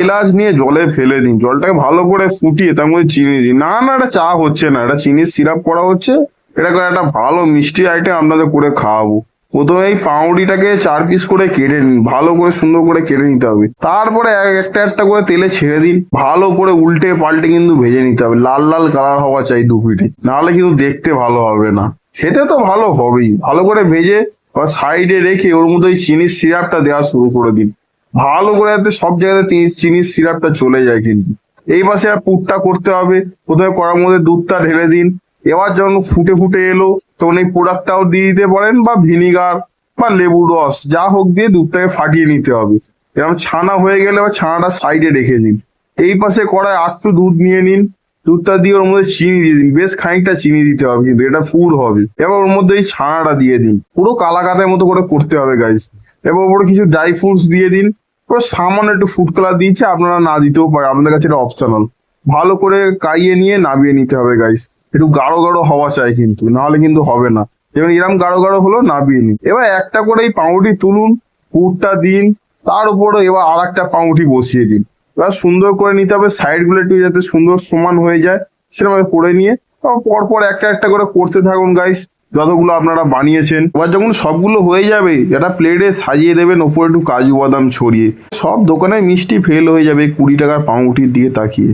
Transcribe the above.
এলাচ নিয়ে জলে ফেলে দিন, জলটাকে ভালো করে ফুটিয়ে তার মধ্যে চিনি দিন। না না, এটা চা হচ্ছে না, এটা চিনির সিরাপ করা হচ্ছে। এটা করে একটা ভালো মিষ্টি আইটেম আপনাদের করে খাওয়াবো। প্রথমে এই পাউরুটিটাকে 4 পিস করে কেটে নিন, ভালো করে সুন্দর করে কেটে নিতে হবে। তারপরে একটা একটা করে তেলে ছেড়ে দিন, ভালো করে উল্টে পাল্টে কিন্তু ভেজে নিতে হবে। লাল লাল কালার হওয়া চাই 2 পিঠে, নাহলে কিন্তু দেখতে ভালো হবে না, খেতে তো ভালো হবেই। ভালো করে ভেজে বা সাইডে রেখে ওর মধ্যে ওই চিনির সিরাপটা দেওয়া শুরু করে দিন, ভালো করে যাতে সব জায়গাতে চিনির সিরাপটা চলে যায়। কিন্তু এই পাশে আর পুরটা করতে হবে। প্রথমে কড়ার মধ্যে দুধটা ঢেলে দিন, এবার যখন ফুটে ফুটে এলো তখন এই প্রোডাক্টটাও দিয়ে দিতে পারেন, বা ভিনিগার বা লেবু রস যা হোক দিয়ে দুধটাকে ফাটিয়ে নিতে হবে। এরকম ছানা হয়ে গেলে বা ছানাটা সাইডে রেখে দিন। এই পাশে কড়ায় একটু দুধ নিয়ে নিন, দুধটা দিয়ে ওর মধ্যে চিনি দিয়ে দিন, বেশ খানিকটা চিনি দিতে হবে, কিন্তু এটা পুর হবে। এবার ওর মধ্যে এই ছানাটা দিয়ে দিন, পুরো কালাকাতের মতো করে করতে হবে গাইস। এবার ওপরে কিছু ড্রাই ফ্রুটস দিয়ে দিন। এবার সামান্য একটু ফুড কালার দিয়েছে, আপনারা না দিতেও পারেন, আপনাদের কাছে এটা অপশনাল। ভালো করে কাইয়ে নিয়ে নামিয়ে নিতে হবে গাইস। একটু গাঢ় গাঢ় হওয়া চাই কিন্তু, নাহলে কিন্তু হবে না। যেমন এরকম গাঢ় গাঢ় হলো, নামিয়ে নিন। এবার একটা করে এই পাউরুটি তুলুন, পুরটা দিন, তার উপরে এবার আর একটা পাউরুটি বসিয়ে দিন। এবার সুন্দর করে নিতে হবে, সাইড গুলো একটু যাতে সুন্দর সমান হয়ে যায় সেরকম করে নিয়ে পরপর একটা একটা করে করতে থাকুন গাইস, যতগুলো আপনারা বানিয়েছেন। এবার যখন সবগুলো হয়ে যাবে, এটা প্লেটে সাজিয়ে দেবেন, ওপরে একটু কাজু বাদাম ছড়িয়ে। সব দোকানে মিষ্টি ফেল হয়ে যাবে 20 টাকার পাউরুটির দিকে তাকিয়ে।